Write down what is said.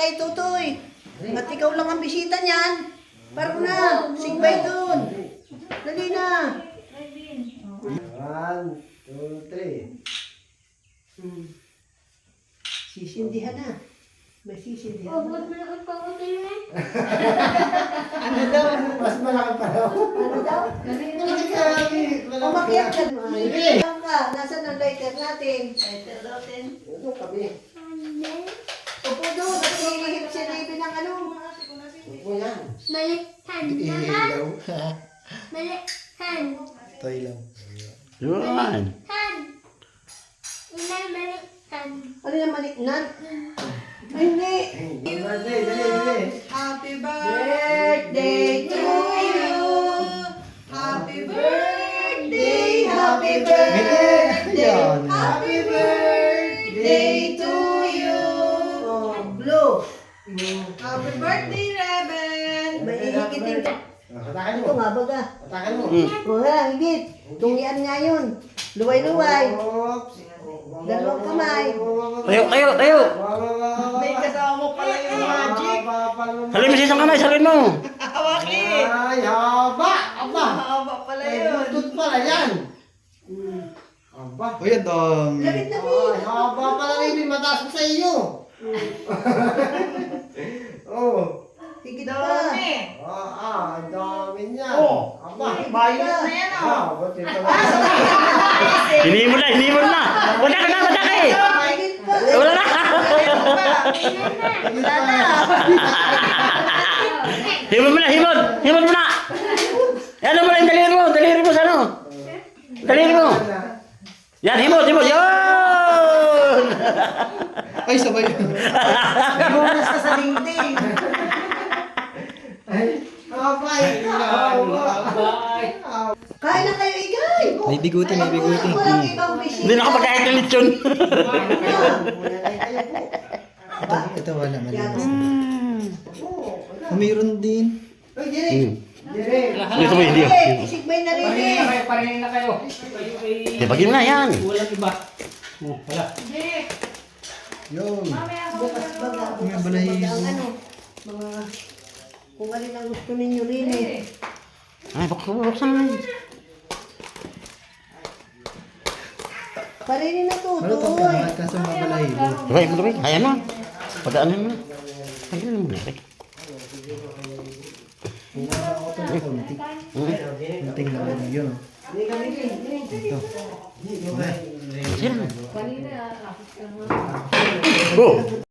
kay Tutoy. At ikaw lang ang bisita niyan. Parang na, sigbay dun. Dali na. 1, 2, 3. Sisindihan na. May sisindihan Oh, na. ba't malakad pa ako tayo eh? Ano daw? Mas malaki pa daw. Ano daw? Umakyat ka. Saan ka? Nasaan ang lighter natin? Lighter natin. Ito kami. Upo doon. At hihigip si Raven ng ano. Upo yan. Malikhan naman. Malikhan. Toy lang. Yun. Malikhan. Ina malikhan. Ano yung maliknan? Ay, hindi. Birthday, dali. Happy birthday to you. Happy birthday, happy birthday, happy birthday to you. Oh, blue. Happy birthday, Raven. May hihigitin ka. Atakan Ito mo. nga, baga. Atakan mo. O, ha, higit. Tungian nga yun. Luway-luway. Oops. Dalawang kamay. Tayo. May kasama pala yung magic. Salin mo sa isang kamay, salin mo. Hawakin. Ay, haba. Aba. Mahaba pala Ay, yun. butut pala yan. Aba. Uy, ang dami. Lapit-lapit. Ay, haba pala rin. Mataas ko sa iyo. Oh. Higit pa. Ang dami niya. Oh. Aba. Bayot na yan, Buti pala. Hinihimod na. Wala ka eh. Higit pa. Wala na. Wala na. Himod mo na. Ano mo lang, daliri mo sa ano. Daliri mo. Yan, himod, yun. Ay, sabay. Bumas ka sa dingding. Abay. Kain na kayo, Igay. May biguti. Walang ibang bisita. Hindi na ako pagkahit ng lechon. Ito wala. Malinis. Oh, Mayroon din. Uy, Jerry. Jerry. Dito mo, hindi. Isigbay na rin eh. Parehin na kayo. Ibagin mo na yan. Walang iba. Wala. Yun. Bukas baga. May balahibo. Ang ano. Mga... Kung alin ang gusto ninyo rin eh. Ay, buksan na yun. Parinin na to, Malutong ka Toy. naman kaso mabalahibo. Diba, ayan na. Pagkaanin mo na. Pagkaanin mo na. Kuha ako ito ng konti. Kunting naman yun. Ito. Sino? Oh!